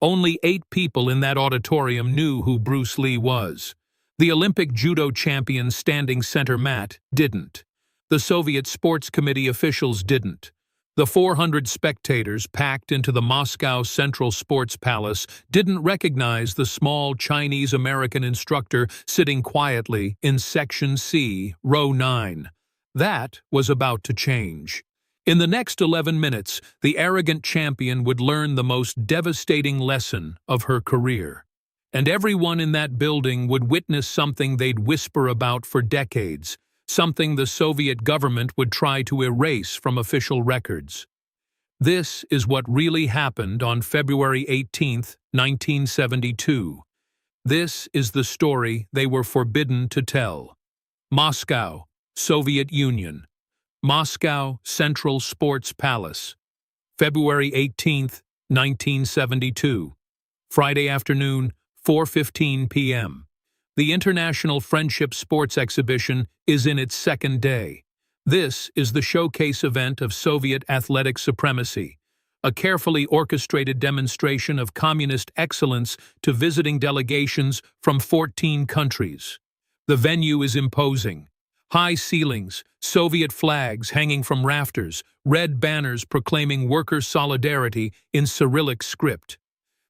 Only 8 people in that auditorium knew who Bruce Lee was. The Olympic judo champion standing center mat didn't. The Soviet Sports Committee officials didn't. The 400 spectators packed into the Moscow Central Sports Palace didn't recognize the small Chinese-American instructor sitting quietly in Section C, Row 9. That was about to change. In the next 11 minutes, the arrogant champion would learn the most devastating lesson of her career. And everyone in that building would witness something they'd whisper about for decades, something the Soviet government would try to erase from official records. This is what really happened on February 18, 1972. This is the story they were forbidden to tell. Moscow, Soviet Union. Moscow Central Sports Palace. February 18, 1972. Friday afternoon, 4:15 p.m. The International Friendship Sports Exhibition is in its second day. This is the showcase event of Soviet athletic supremacy, a carefully orchestrated demonstration of communist excellence to visiting delegations from 14 countries. The venue is imposing. High ceilings, Soviet flags hanging from rafters, red banners proclaiming worker solidarity in Cyrillic script.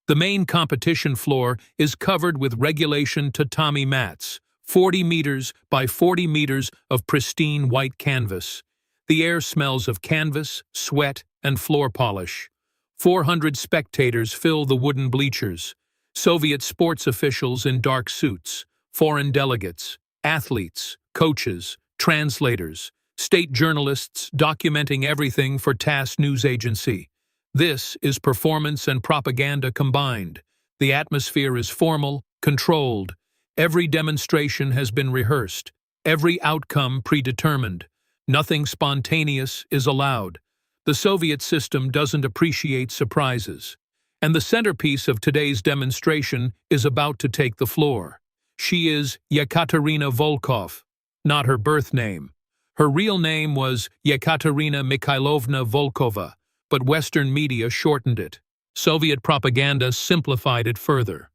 The main competition floor is covered with regulation tatami mats, 40 meters by 40 meters of pristine white canvas. The air smells of canvas, sweat, and floor polish. 400 spectators fill the wooden bleachers. Soviet sports officials in dark suits, foreign delegates, athletes, coaches, translators, state journalists documenting everything for TASS news agency. This is performance and propaganda combined. The atmosphere is formal, controlled. Every demonstration has been rehearsed, every outcome predetermined. Nothing spontaneous is allowed. The Soviet system doesn't appreciate surprises. And the centerpiece of today's demonstration is about to take the floor. She is Yekaterina Volkov, not her birth name. Her real name was Yekaterina Mikhailovna Volkova, but Western media shortened it. Soviet propaganda simplified it further.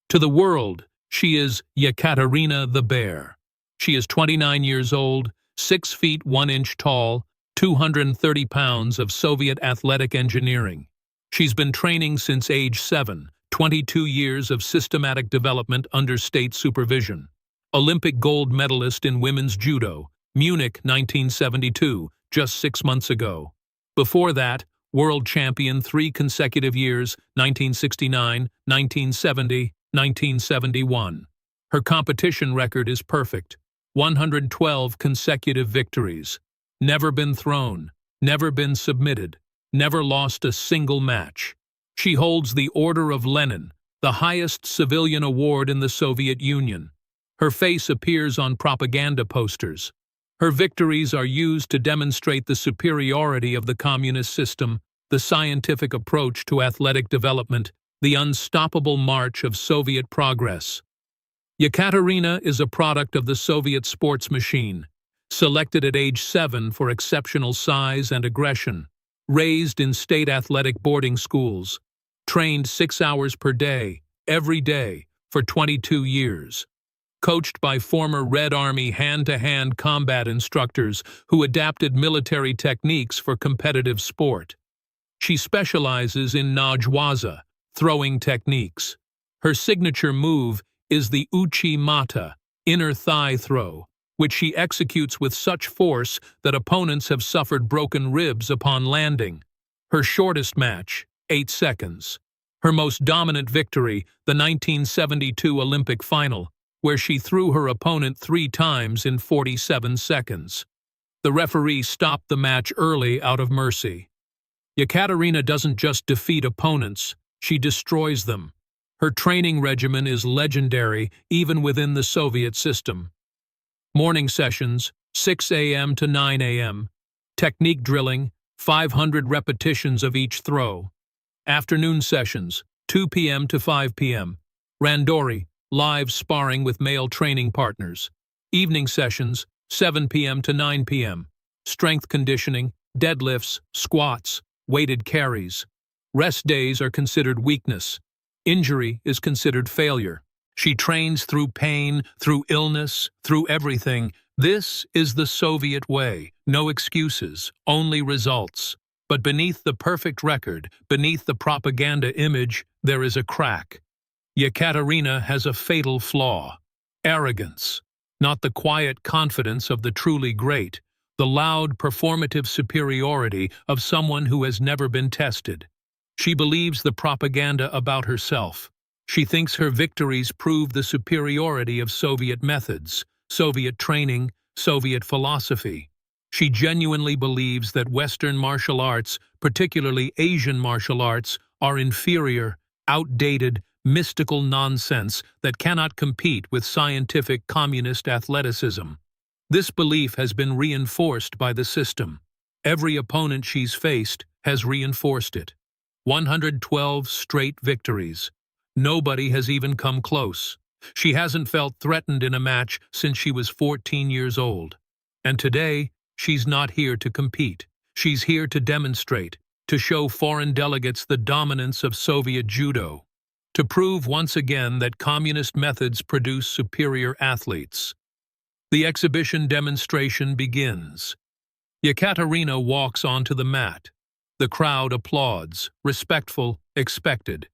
To the world, she is Yekaterina the Bear. She is 29 years old, 6 feet 1 inch tall, 230 pounds of Soviet athletic engineering. She's been training since age 7, 22 years of systematic development under state supervision. Olympic gold medalist in women's judo, Munich 1972, just 6 months ago. Before that, world champion 3 consecutive years, 1969, 1970, 1971. Her competition record is perfect. 112 consecutive victories. Never been thrown, never been submitted, never lost a single match. She holds the Order of Lenin, the highest civilian award in the Soviet Union. Her face appears on propaganda posters. Her victories are used to demonstrate the superiority of the communist system, the scientific approach to athletic development, the unstoppable march of Soviet progress. Yekaterina is a product of the Soviet sports machine, selected at age 7 for exceptional size and aggression, raised in state athletic boarding schools, trained 6 hours per day, every day, for 22 years. Coached by former Red Army hand-to-hand combat instructors who adapted military techniques for competitive sport. She specializes in Najwaza, throwing techniques. Her signature move is the uchi mata, inner thigh throw, which she executes with such force that opponents have suffered broken ribs upon landing. Her shortest match, 8 seconds. Her most dominant victory, the 1972 Olympic final, where she threw her opponent 3 times in 47 seconds. The referee stopped the match early out of mercy. Yekaterina doesn't just defeat opponents, she destroys them. Her training regimen is legendary even within the Soviet system. Morning sessions, 6 a.m. to 9 a.m. Technique drilling, 500 repetitions of each throw. Afternoon sessions, 2 p.m. to 5 p.m. Randori, live sparring with male training partners. Evening sessions, 7 p.m. to 9 p.m. Strength conditioning, deadlifts, squats, weighted carries. Rest days are considered weakness. Injury is considered failure. She trains through pain, through illness, through everything. This is the Soviet way. No excuses, only results. But beneath the perfect record, beneath the propaganda image, there is a crack. Yekaterina has a fatal flaw: arrogance. Not the quiet confidence of the truly great, the loud performative superiority of someone who has never been tested. She believes the propaganda about herself. She thinks her victories prove the superiority of Soviet methods, Soviet training, Soviet philosophy. She genuinely believes that Western martial arts, particularly Asian martial arts, are inferior, outdated, mystical nonsense that cannot compete with scientific communist athleticism. This belief has been reinforced by the system. Every opponent she's faced has reinforced it. 112 straight victories. Nobody has even come close. She hasn't felt threatened in a match since she was 14 years old. And today, she's not here to compete. She's here to demonstrate, to show foreign delegates the dominance of Soviet judo, to prove once again that communist methods produce superior athletes. The exhibition demonstration begins. Yekaterina walks onto the mat. The crowd applauds, respectful, expected.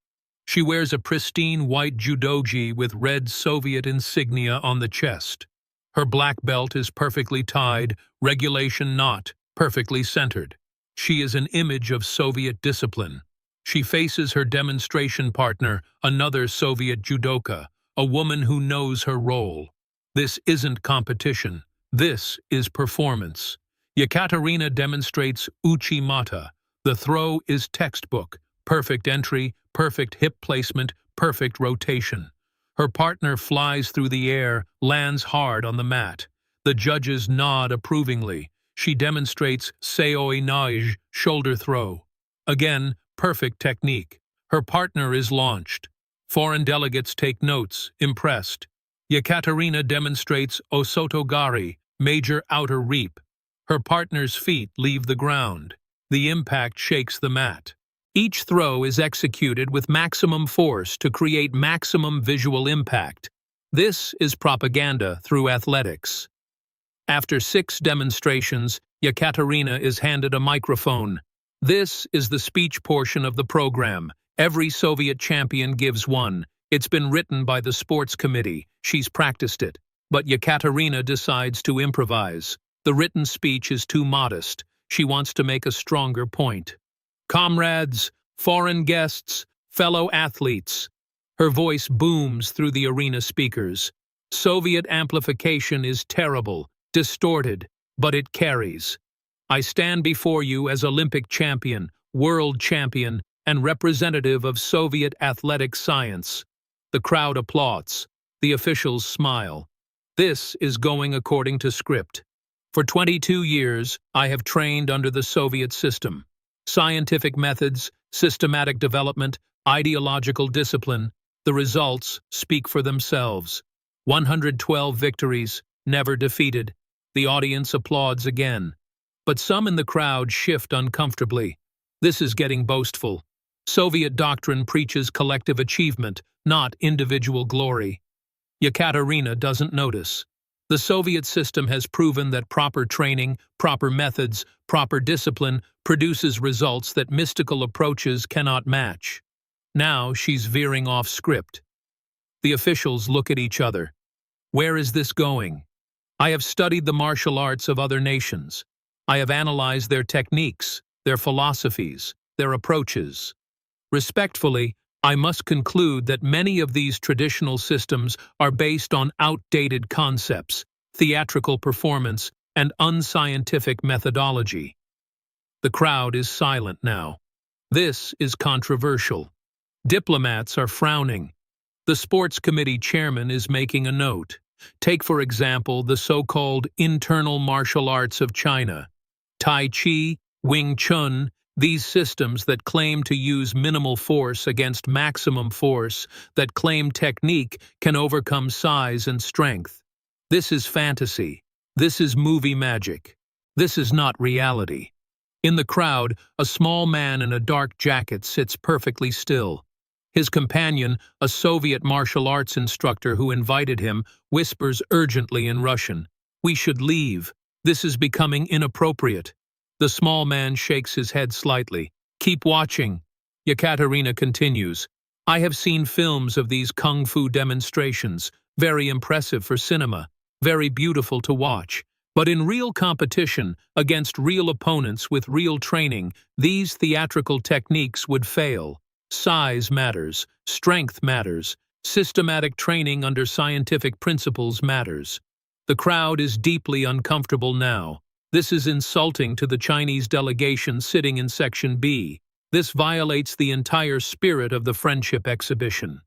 She wears a pristine white judogi with red Soviet insignia on the chest. Her black belt is perfectly tied, regulation knot, perfectly centered. She is an image of Soviet discipline. She faces her demonstration partner, another Soviet judoka, a woman who knows her role. This isn't competition. This is performance. Yekaterina demonstrates uchimata. The throw is textbook. Perfect entry, perfect hip placement, perfect rotation. Her partner flies through the air, lands hard on the mat. The judges nod approvingly. She demonstrates seoi nage, shoulder throw. Again, perfect technique. Her partner is launched. Foreign delegates take notes, impressed. Yekaterina demonstrates osotogari, major outer reap. Her partner's feet leave the ground. The impact shakes the mat. Each throw is executed with maximum force to create maximum visual impact. This is propaganda through athletics. After 6 demonstrations, Yekaterina is handed a microphone. This is the speech portion of the program. Every Soviet champion gives one. It's been written by the sports committee. She's practiced it. But Yekaterina decides to improvise. The written speech is too modest. She wants to make a stronger point. Comrades, foreign guests, fellow athletes. Her voice booms through the arena speakers. Soviet amplification is terrible, distorted, but it carries. I stand before you as Olympic champion, world champion, and representative of Soviet athletic science. The crowd applauds. The officials smile. This is going according to script. For 22 years, I have trained under the Soviet system. Scientific methods, systematic development, ideological discipline. The results speak for themselves. 112 victories, never defeated. The audience applauds again. But some in the crowd shift uncomfortably. This is getting boastful. Soviet doctrine preaches collective achievement, not individual glory. Yekaterina doesn't notice. The Soviet system has proven that proper training, proper methods, proper discipline produces results that mystical approaches cannot match. Now she's veering off script. The officials look at each other. Where is this going? I have studied the martial arts of other nations. I have analyzed their techniques, their philosophies, their approaches. Respectfully, I must conclude that many of these traditional systems are based on outdated concepts, theatrical performance, and unscientific methodology. The crowd is silent now. This is controversial. Diplomats are frowning. The sports committee chairman is making a note. Take, for example, the so-called internal martial arts of China. Tai Chi, Wing Chun, these systems that claim to use minimal force against maximum force, that claim technique can overcome size and strength. This is fantasy. This is movie magic. This is not reality. In the crowd, a small man in a dark jacket sits perfectly still. His companion, a Soviet martial arts instructor who invited him, whispers urgently in Russian, "We should leave. This is becoming inappropriate." The small man shakes his head slightly. "Keep watching." Yekaterina continues, "I have seen films of these kung fu demonstrations, very impressive for cinema, very beautiful to watch. But in real competition, against real opponents with real training, these theatrical techniques would fail. Size matters, strength matters, systematic training under scientific principles matters." The crowd is deeply uncomfortable now. This is insulting to the Chinese delegation sitting in Section B. This violates the entire spirit of the friendship exhibition.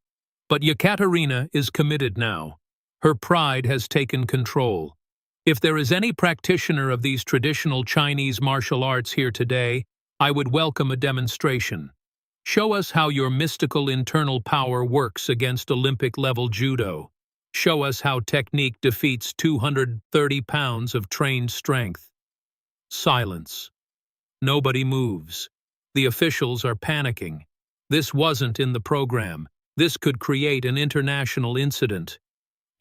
But Yekaterina is committed now. Her pride has taken control. If there is any practitioner of these traditional Chinese martial arts here today, I would welcome a demonstration. Show us how your mystical internal power works against Olympic-level judo. Show us how technique defeats 230 pounds of trained strength. Silence. Nobody moves. The officials are panicking. This wasn't in the program. This could create an international incident.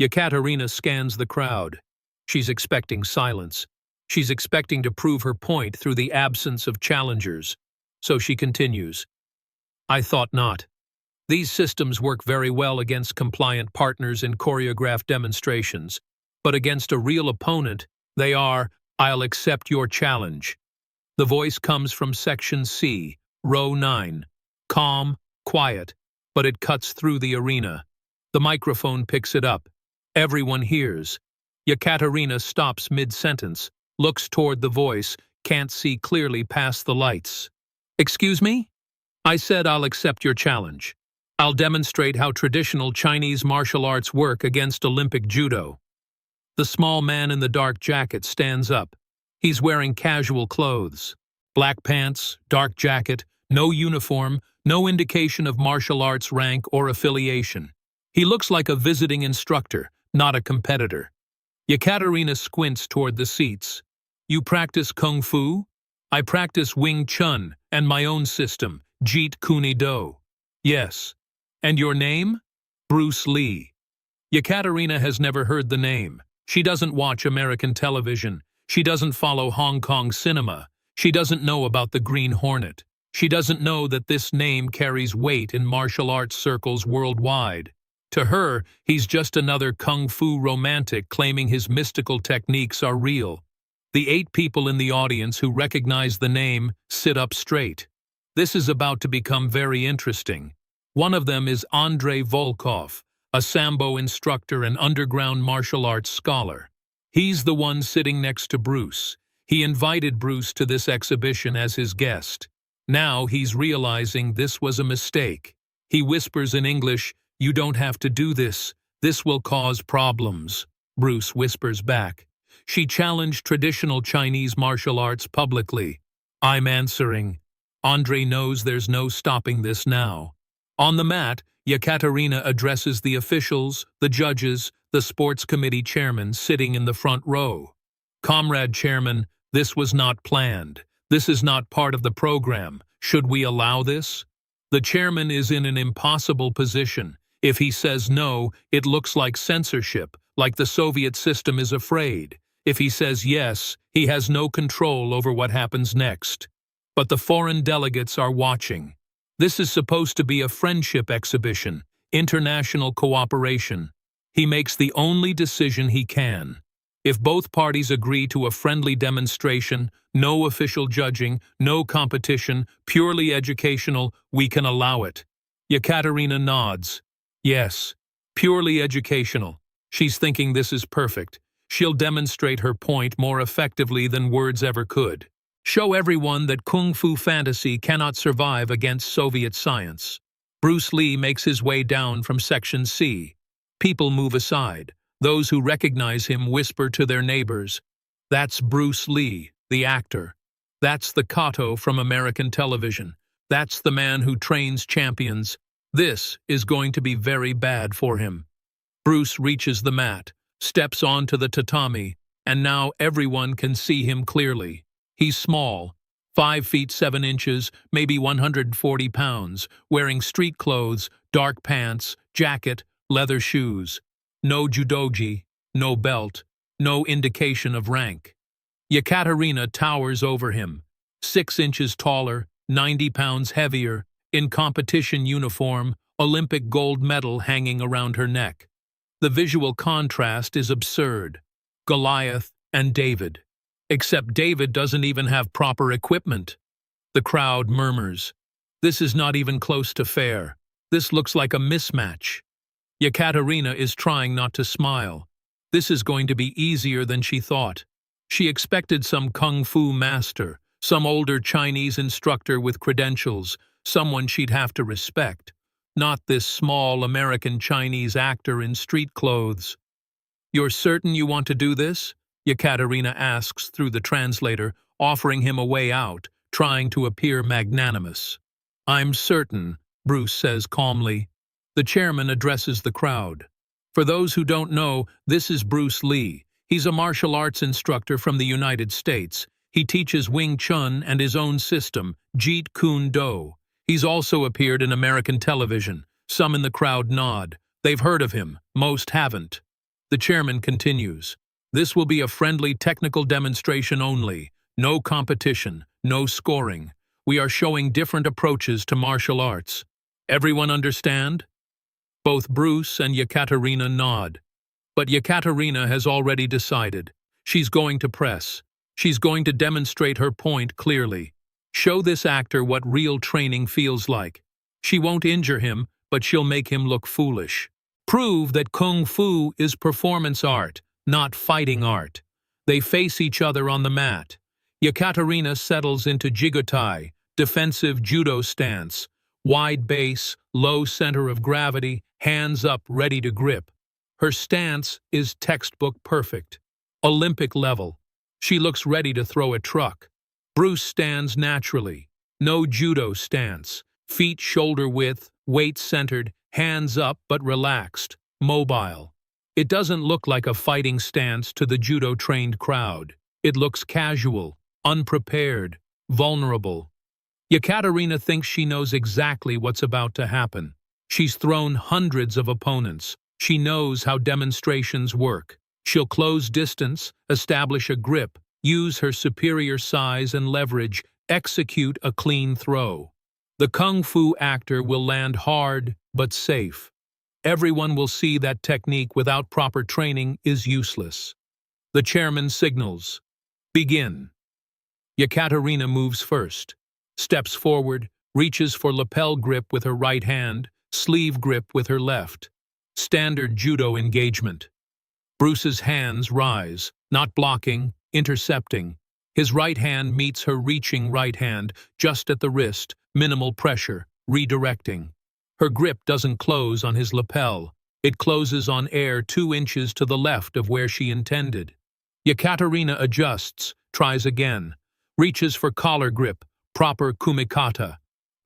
Yekaterina scans the crowd. She's expecting silence. She's expecting to prove her point through the absence of challengers. So she continues, "I thought not. These systems work very well against compliant partners in choreographed demonstrations, but against a real opponent, they are, I'll accept your challenge." The voice comes from Section C, Row 9. Calm, quiet, but it cuts through the arena. The microphone picks it up. Everyone hears. Yekaterina stops mid-sentence, looks toward the voice, can't see clearly past the lights. "Excuse me? I said I'll accept your challenge. I'll demonstrate how traditional Chinese martial arts work against Olympic judo." The small man in the dark jacket stands up. He's wearing casual clothes. Black pants, dark jacket, no uniform, no indication of martial arts rank or affiliation. He looks like a visiting instructor, not a competitor. Yekaterina squints toward the seats. "You practice Kung Fu?" "I practice Wing Chun and my own system, Jeet Kune Do." "Yes. And your name?" "Bruce Lee." Yekaterina has never heard the name. She doesn't watch American television. She doesn't follow Hong Kong cinema. She doesn't know about the Green Hornet. She doesn't know that this name carries weight in martial arts circles worldwide. To her, he's just another kung fu romantic claiming his mystical techniques are real. The 8 people in the audience who recognize the name sit up straight. This is about to become very interesting. One of them is Andrei Volkov, a Sambo instructor and underground martial arts scholar. He's the one sitting next to Bruce. He invited Bruce to this exhibition as his guest. Now he's realizing this was a mistake. He whispers in English, "You don't have to do this. This will cause problems." Bruce whispers back, "She challenged traditional Chinese martial arts publicly." I'm answering. Andre knows there's no stopping this now. On the mat, Yekaterina addresses the officials, the judges, the sports committee chairman sitting in the front row. "Comrade Chairman, this was not planned. This is not part of the program. Should we allow this?" The chairman is in an impossible position. If he says no, it looks like censorship, like the Soviet system is afraid. If he says yes, he has no control over what happens next. But the foreign delegates are watching. This is supposed to be a friendship exhibition, international cooperation. He makes the only decision he can. If both parties agree to a friendly demonstration, no official judging, no competition, purely educational, we can allow it. Yekaterina nods. Yes, purely educational. She's thinking this is perfect. She'll demonstrate her point more effectively than words ever could. Show everyone that Kung Fu fantasy cannot survive against Soviet science. Bruce Lee makes his way down from Section C. People move aside. Those who recognize him whisper to their neighbors, "That's Bruce Lee, the actor. That's the Kato from American television. That's the man who trains champions. This is going to be very bad for him." Bruce reaches the mat, steps onto the tatami, and now everyone can see him clearly. He's small, 5 feet 7 inches, maybe 140 pounds, wearing street clothes, dark pants, jacket, leather shoes. No judogi, no belt, no indication of rank. Yekaterina towers over him, 6 inches taller, 90 pounds heavier, in competition uniform, Olympic gold medal hanging around her neck. The visual contrast is absurd. Goliath and David. Except David doesn't even have proper equipment. The crowd murmurs. This is not even close to fair. This looks like a mismatch. Yekaterina is trying not to smile. This is going to be easier than she thought. She expected some kung fu master, some older Chinese instructor with credentials, someone she'd have to respect, not this small American Chinese actor in street clothes. "You're certain you want to do this?" Yekaterina asks through the translator, offering him a way out, trying to appear magnanimous. "I'm certain," Bruce says calmly. The chairman addresses the crowd. For those who don't know, this is Bruce Lee. He's a martial arts instructor from the United States. He teaches Wing Chun and his own system, Jeet Kune Do. He's also appeared in American television. Some in the crowd nod. They've heard of him. Most haven't. The chairman continues. "This will be a friendly technical demonstration only. No competition, no scoring. We are showing different approaches to martial arts. Everyone understand?" Both Bruce and Yekaterina nod. But Yekaterina has already decided. She's going to press. She's going to demonstrate her point clearly. Show this actor what real training feels like. She won't injure him, but she'll make him look foolish. Prove that Kung Fu is performance art, not fighting art. They face each other on the mat. Yekaterina settles into jigotai, defensive judo stance. Wide base, low center of gravity, hands up ready to grip. Her stance is textbook perfect. Olympic level. She looks ready to throw a truck. Bruce stands naturally. No judo stance. Feet shoulder width, weight centered, hands up but relaxed, mobile. It doesn't look like a fighting stance to the judo-trained crowd. It looks casual, unprepared, vulnerable. Yekaterina thinks she knows exactly what's about to happen. She's thrown hundreds of opponents. She knows how demonstrations work. She'll close distance, establish a grip, use her superior size and leverage, execute a clean throw. The Kung Fu actor will land hard but safe. Everyone will see that technique without proper training is useless. The chairman signals. Begin. Yekaterina moves first. Steps forward, reaches for lapel grip with her right hand, sleeve grip with her left. Standard judo engagement. Bruce's hands rise, not blocking, intercepting. His right hand meets her reaching right hand, just at the wrist, minimal pressure, redirecting. Her grip doesn't close on his lapel. It closes on air 2 inches to the left of where she intended. Yekaterina adjusts, tries again. Reaches for collar grip, proper kumikata.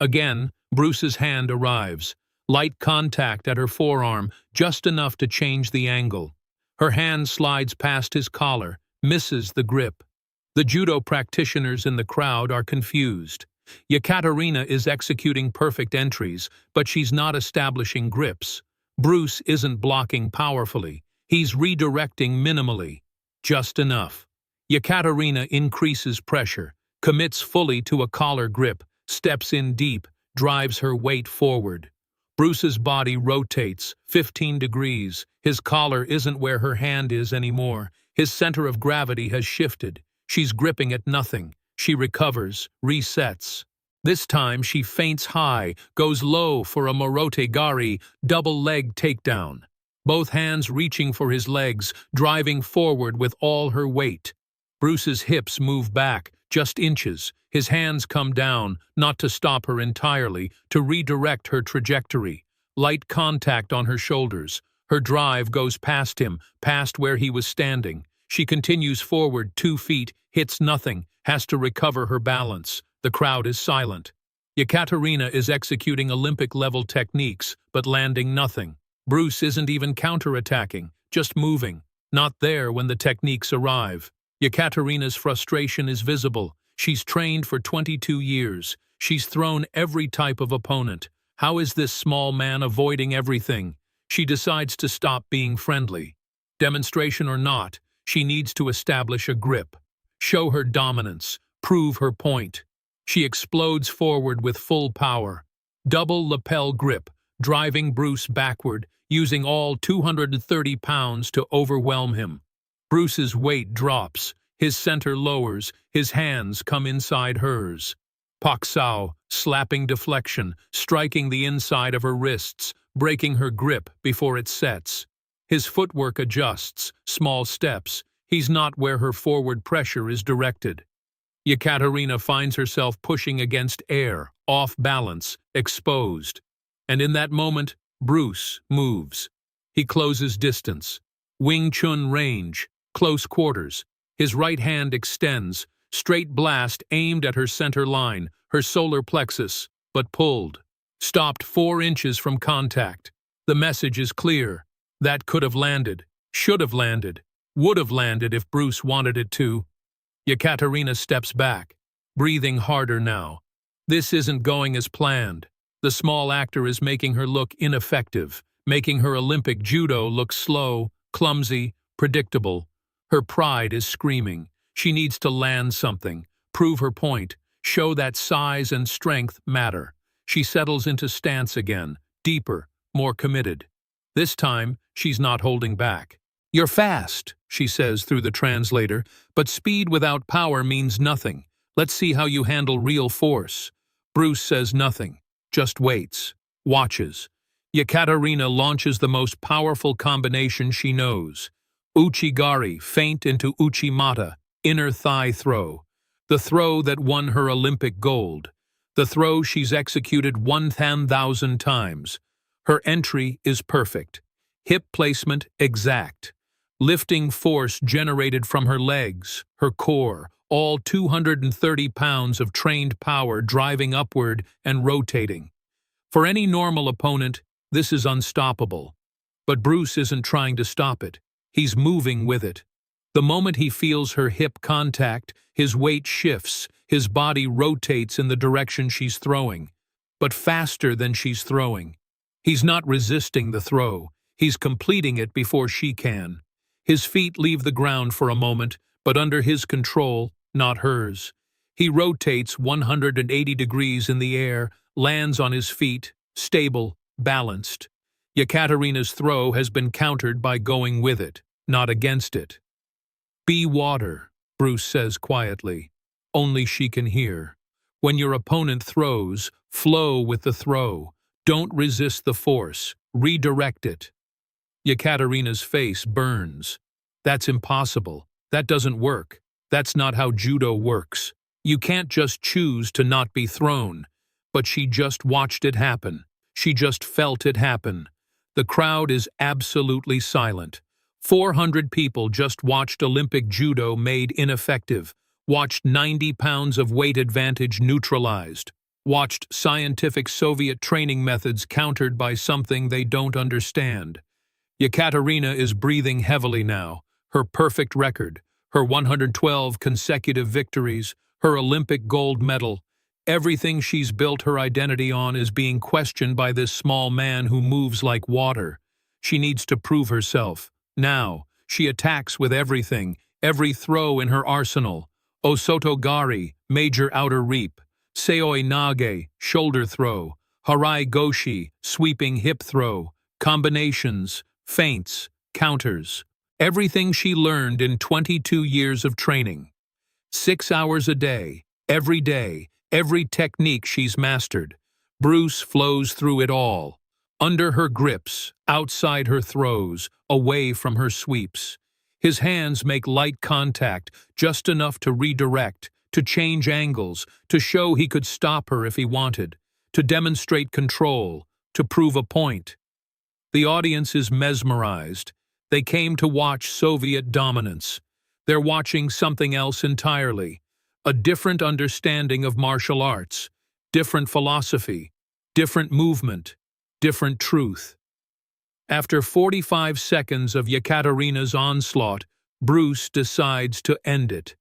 Again, Bruce's hand arrives. Light contact at her forearm, just enough to change the angle. Her hand slides past his collar, misses the grip. The judo practitioners in the crowd are confused. Yekaterina is executing perfect entries, but she's not establishing grips. Bruce isn't blocking powerfully. He's redirecting minimally. Just enough. Yekaterina increases pressure, commits fully to a collar grip, steps in deep, drives her weight forward. Bruce's body rotates 15 degrees. His collar isn't where her hand is anymore. His center of gravity has shifted. She's gripping at nothing. She recovers, resets. This time she feints high, goes low for a morote gari, double leg takedown. Both hands reaching for his legs, driving forward with all her weight. Bruce's hips move back, just inches. His hands come down, not to stop her entirely, to redirect her trajectory. Light contact on her shoulders. Her drive goes past him, past where he was standing. She continues forward 2 feet, hits nothing, has to recover her balance. The crowd is silent. Yekaterina is executing Olympic-level techniques, but landing nothing. Bruce isn't even counterattacking, just moving. Not there when the techniques arrive. Yekaterina's frustration is visible. She's trained for 22 years. She's thrown every type of opponent. How is this small man avoiding everything? She decides to stop being friendly. Demonstration or not, she needs to establish a grip. Show her dominance. Prove her point. She explodes forward with full power. Double lapel grip, driving Bruce backward, using all 230 pounds to overwhelm him. Bruce's weight drops, his center lowers, his hands come inside hers. Paksao, slapping deflection, striking the inside of her wrists, breaking her grip before it sets. His footwork adjusts, small steps. He's not where her forward pressure is directed. Yekaterina finds herself pushing against air, off balance, exposed. And in that moment, Bruce moves. He closes distance. Wing Chun range, close quarters. His right hand extends, straight blast aimed at her center line, her solar plexus, but pulled. Stopped 4 inches from contact. The message is clear. That could have landed, should have landed, would have landed if Bruce wanted it to. Yekaterina steps back, breathing harder now. This isn't going as planned. The small actor is making her look ineffective, making her Olympic judo look slow, clumsy, predictable. Her pride is screaming. She needs to land something, prove her point, show that size and strength matter. She settles into stance again, deeper, more committed. This time, she's not holding back. "You're fast," she says through the translator, "but speed without power means nothing. Let's see how you handle real force." Bruce says nothing, just waits, watches. Yekaterina launches the most powerful combination she knows. Uchigari, feint into Uchimata, inner thigh throw. The throw that won her Olympic gold. The throw she's executed 1,000 times. Her entry is perfect. Hip placement exact. Lifting force generated from her legs, her core, all 230 pounds of trained power driving upward and rotating. For any normal opponent, this is unstoppable. But Bruce isn't trying to stop it. He's moving with it. The moment he feels her hip contact, his weight shifts, his body rotates in the direction she's throwing, but faster than she's throwing. He's not resisting the throw. He's completing it before she can. His feet leave the ground for a moment, but under his control, not hers. He rotates 180 degrees in the air, lands on his feet, stable, balanced. Yekaterina's throw has been countered by going with it, not against it. "Be water," Bruce says quietly. Only she can hear. When your opponent throws, flow with the throw. Don't resist the force. Redirect it. Yekaterina's face burns. That's impossible. That doesn't work. That's not how judo works. You can't just choose to not be thrown. But she just watched it happen. She just felt it happen. The crowd is absolutely silent. 400 people just watched Olympic judo made ineffective, watched 90 pounds of weight advantage neutralized, watched scientific Soviet training methods countered by something they don't understand. Yekaterina is breathing heavily now. Her perfect record, her 112 consecutive victories, her Olympic gold medal, everything she's built her identity on is being questioned by this small man who moves like water. She needs to prove herself. Now, she attacks with everything, every throw in her arsenal. Osotogari, major outer reap. Seoi nage, shoulder throw. Harai goshi, sweeping hip throw. Combinations, feints, counters. Everything she learned in 22 years of training. 6 hours a day, every technique she's mastered. Bruce flows through it all. Under her grips, outside her throws, away from her sweeps. His hands make light contact, just enough to redirect, to change angles, to show he could stop her if he wanted, to demonstrate control, to prove a point. The audience is mesmerized. They came to watch Soviet dominance. They're watching something else entirely. A different understanding of martial arts, different philosophy, different movement, different truth. After 45 seconds of Yekaterina's onslaught, Bruce decides to end it.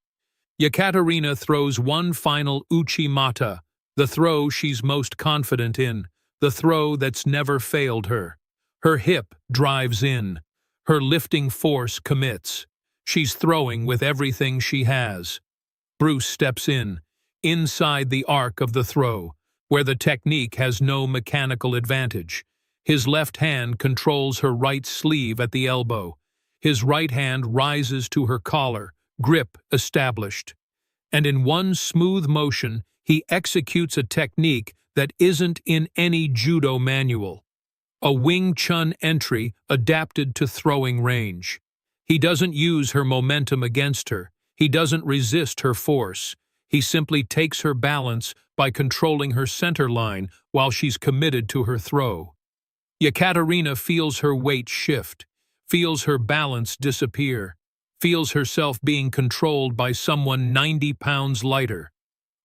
Yekaterina throws one final uchimata, the throw she's most confident in, the throw that's never failed her. Her hip drives in. Her lifting force commits. She's throwing with everything she has. Bruce steps in, inside the arc of the throw, where the technique has no mechanical advantage. His left hand controls her right sleeve at the elbow. His right hand rises to her collar, grip established. And in one smooth motion, he executes a technique that isn't in any judo manual. A Wing Chun entry adapted to throwing range. He doesn't use her momentum against her. He doesn't resist her force. He simply takes her balance by controlling her center line while she's committed to her throw. Yekaterina feels her weight shift, feels her balance disappear, feels herself being controlled by someone 90 pounds lighter.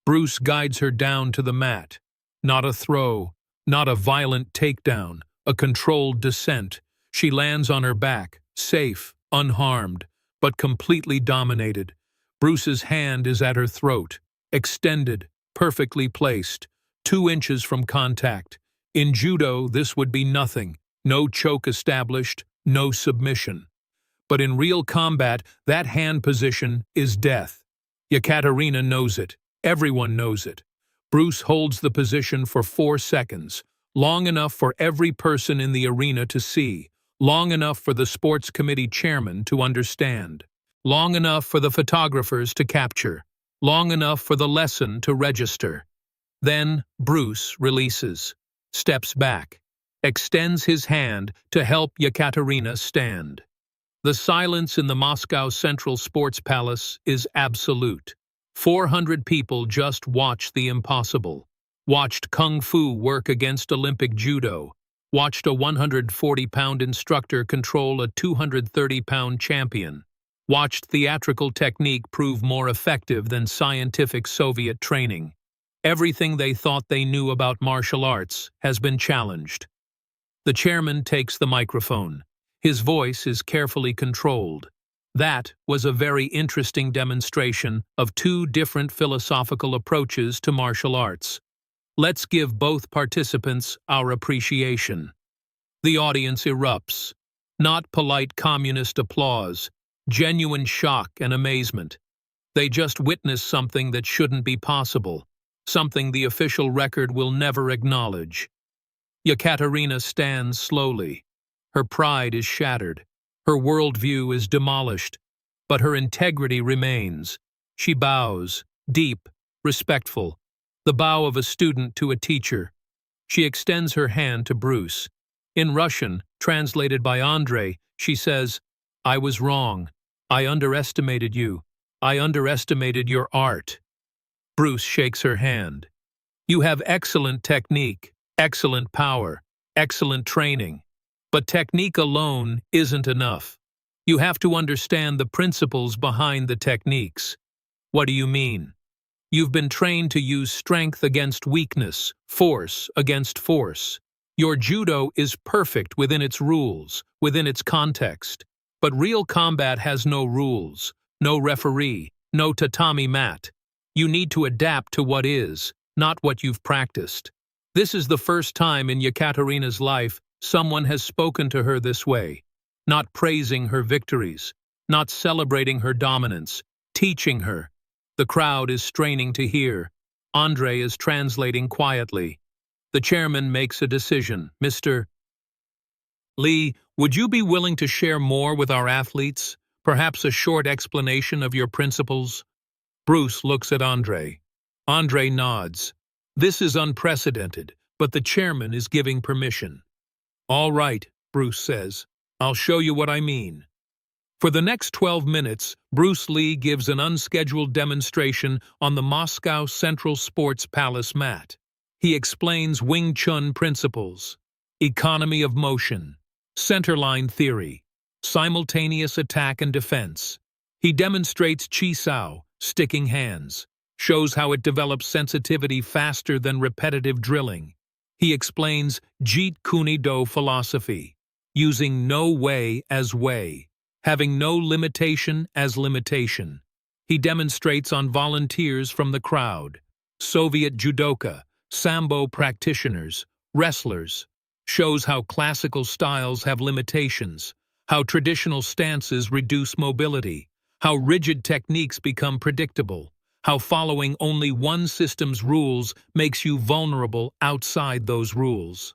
Bruce guides her down to the mat. Not a throw, not a violent takedown, a controlled descent. She lands on her back, safe, unharmed, but completely dominated. Bruce's hand is at her throat, extended, perfectly placed, 2 inches from contact. In judo, this would be nothing. No choke established, no submission. But in real combat, that hand position is death. Yekaterina knows it. Everyone knows it. Bruce holds the position for 4 seconds, long enough for every person in the arena to see, long enough for the sports committee chairman to understand, long enough for the photographers to capture, long enough for the lesson to register. Then Bruce releases, steps back, extends his hand to help Yekaterina stand. The silence in the Moscow Central Sports Palace is absolute. 400 people just watched the impossible, watched Kung Fu work against Olympic Judo, watched a 140-pound instructor control a 230-pound champion, watched theatrical technique prove more effective than scientific Soviet training. Everything they thought they knew about martial arts has been challenged. The chairman takes the microphone. His voice is carefully controlled. That was a very interesting demonstration of 2 different philosophical approaches to martial arts. Let's give both participants our appreciation. The audience erupts. Not polite communist applause, genuine shock and amazement. They just witnessed something that shouldn't be possible, something the official record will never acknowledge. Yekaterina stands slowly. Her pride is shattered. Her worldview is demolished, but her integrity remains. She bows, deep, respectful, the bow of a student to a teacher. She extends her hand to Bruce. In Russian, translated by Andrei, she says, "I was wrong. I underestimated you. I underestimated your art." Bruce shakes her hand. "You have excellent technique, excellent power, excellent training. But technique alone isn't enough. You have to understand the principles behind the techniques." "What do you mean?" "You've been trained to use strength against weakness, force against force. Your judo is perfect within its rules, within its context. But real combat has no rules, no referee, no tatami mat. You need to adapt to what is, not what you've practiced." This is the first time in Yekaterina's life someone has spoken to her this way, not praising her victories, not celebrating her dominance, teaching her. The crowd is straining to hear. Andrei is translating quietly. The chairman makes a decision. "Mr. Lee, would you be willing to share more with our athletes? Perhaps a short explanation of your principles?" Bruce looks at Andrei. Andrei nods. This is unprecedented, but the chairman is giving permission. "All right," Bruce says. "I'll show you what I mean." For the next 12 minutes, Bruce Lee gives an unscheduled demonstration on the Moscow Central Sports Palace mat. He explains Wing Chun principles, economy of motion, centerline theory, simultaneous attack and defense. He demonstrates Chi Sao, sticking hands, shows how it develops sensitivity faster than repetitive drilling. He explains Jeet Kune Do philosophy, using no way as way, having no limitation as limitation. He demonstrates on volunteers from the crowd, Soviet judoka, sambo practitioners, Wrestlers. Shows how classical styles have limitations, how traditional stances reduce mobility, how rigid techniques become predictable, how following only one system's rules makes you vulnerable outside those rules.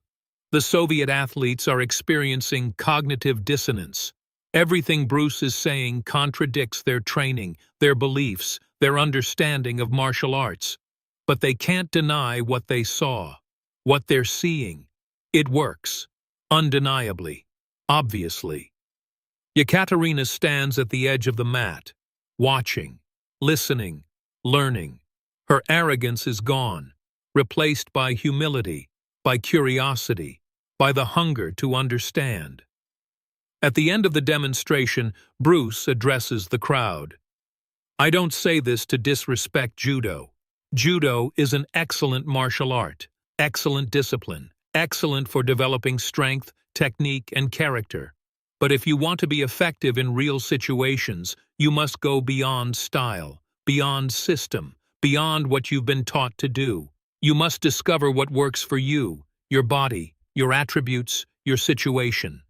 The Soviet athletes are experiencing cognitive dissonance. Everything Bruce is saying contradicts their training, their beliefs, their understanding of martial arts. But they can't deny what they saw, what they're seeing. It works. Undeniably. Obviously. Yekaterina stands at the edge of the mat, watching, listening, learning. Her arrogance is gone, replaced by humility, by curiosity, by the hunger to understand. At the end of the demonstration, Bruce addresses the crowd. I don't say this to disrespect Judo. Judo is an excellent martial art, excellent discipline, excellent for developing strength, technique, and character. But if you want to be effective in real situations, you must go beyond style, beyond system, beyond what you've been taught to do. You must discover what works for you, your body, your attributes, your situation.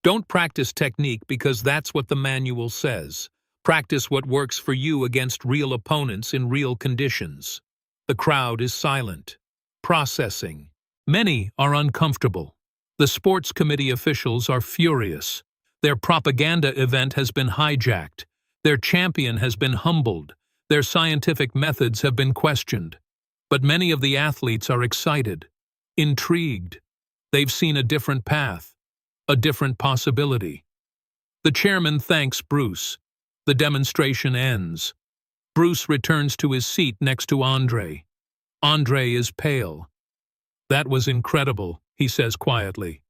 Don't practice technique because that's what the manual says. Practice what works for you against real opponents in real conditions. The crowd is silent, processing. Many are uncomfortable. The sports committee officials are furious. Their propaganda event has been hijacked. Their champion has been humbled. Their scientific methods have been questioned. But many of the athletes are excited, intrigued. They've seen a different path, a different possibility. The chairman thanks Bruce. The demonstration ends. Bruce returns to his seat next to Andre. Andre is pale. That was incredible, he says quietly.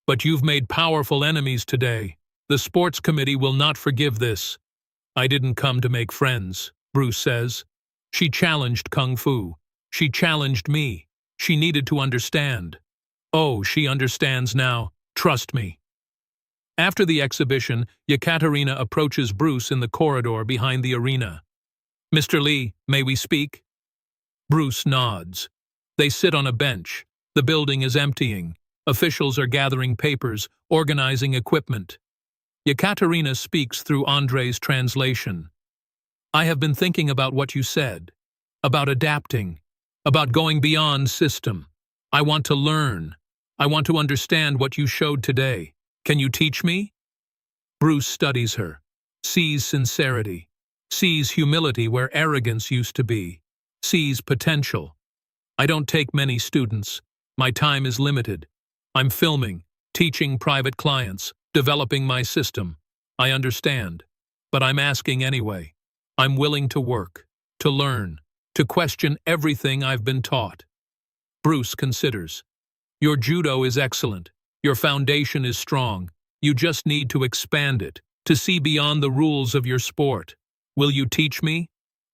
But you've made powerful enemies today. The sports committee will not forgive this. I didn't come to make friends, Bruce says. She challenged Kung Fu. She challenged me. She needed to understand. Oh, she understands now. Trust me. After the exhibition, Yekaterina approaches Bruce in the corridor behind the arena. Mr. Lee, may we speak? Bruce nods. They sit on a bench. The building is emptying. Officials are gathering papers, organizing equipment. Yekaterina speaks through Andre's translation. I have been thinking about what you said, about adapting, about going beyond system. I want to learn. I want to understand what you showed today. Can you teach me? Bruce studies her, sees sincerity, sees humility where arrogance used to be, sees potential. I don't take many students. My time is limited. I'm filming, teaching private clients, developing my system. I understand, but I'm asking anyway. I'm willing to work, to learn, to question everything I've been taught. Bruce considers. Your judo is excellent. Your foundation is strong. You just need to expand it, to see beyond the rules of your sport. Will you teach me?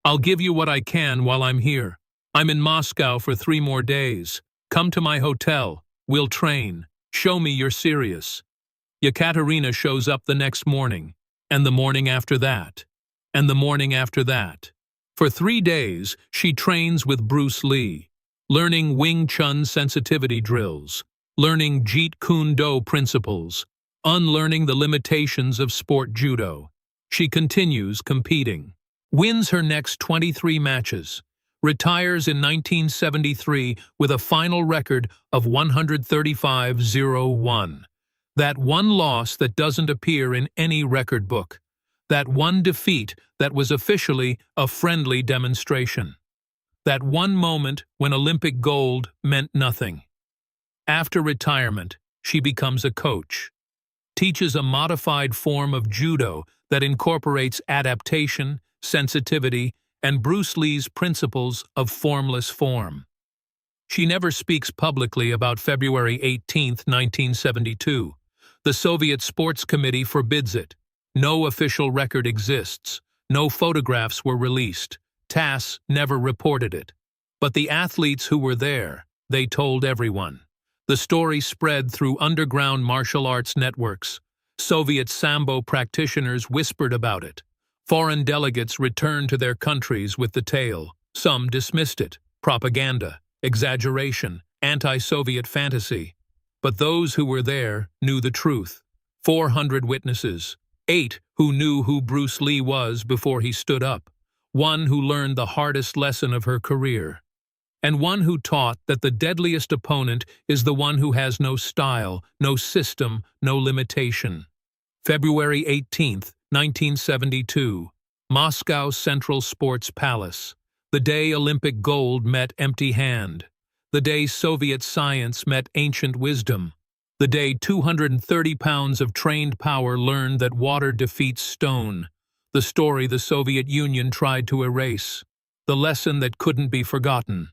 I'll give you what I can while I'm here. I'm in Moscow for 3 more days. Come to my hotel. We'll train. Show me you're serious. Yekaterina shows up the next morning, and the morning after that, and the morning after that. For 3 days, she trains with Bruce Lee, learning Wing Chun sensitivity drills, learning Jeet Kune Do principles, unlearning the limitations of sport judo. She continues competing, wins her next 23 matches, retires in 1973 with a final record of 135-0-1. That one loss that doesn't appear in any record book. That one defeat that was officially a friendly demonstration. That one moment when Olympic gold meant nothing. After retirement, she becomes a coach. Teaches a modified form of judo that incorporates adaptation, sensitivity, and Bruce Lee's principles of formless form. She never speaks publicly about February 18, 1972. The Soviet Sports Committee forbids it. No official record exists. No photographs were released. TASS never reported it. But the athletes who were there, they told everyone. The story spread through underground martial arts networks. Soviet Sambo practitioners whispered about it. Foreign delegates returned to their countries with the tale. Some dismissed it. Propaganda, exaggeration, anti-Soviet fantasy. But those who were there knew the truth. 400 witnesses. 8 who knew who Bruce Lee was before he stood up. 1 who learned the hardest lesson of her career. And 1 who taught that the deadliest opponent is the one who has no style, no system, no limitation. February 18, 1972. Moscow Central Sports Palace. The day Olympic gold met empty hand. The day Soviet science met ancient wisdom. The day 230 pounds of trained power learned that water defeats stone. The story the Soviet Union tried to erase. The lesson that couldn't be forgotten.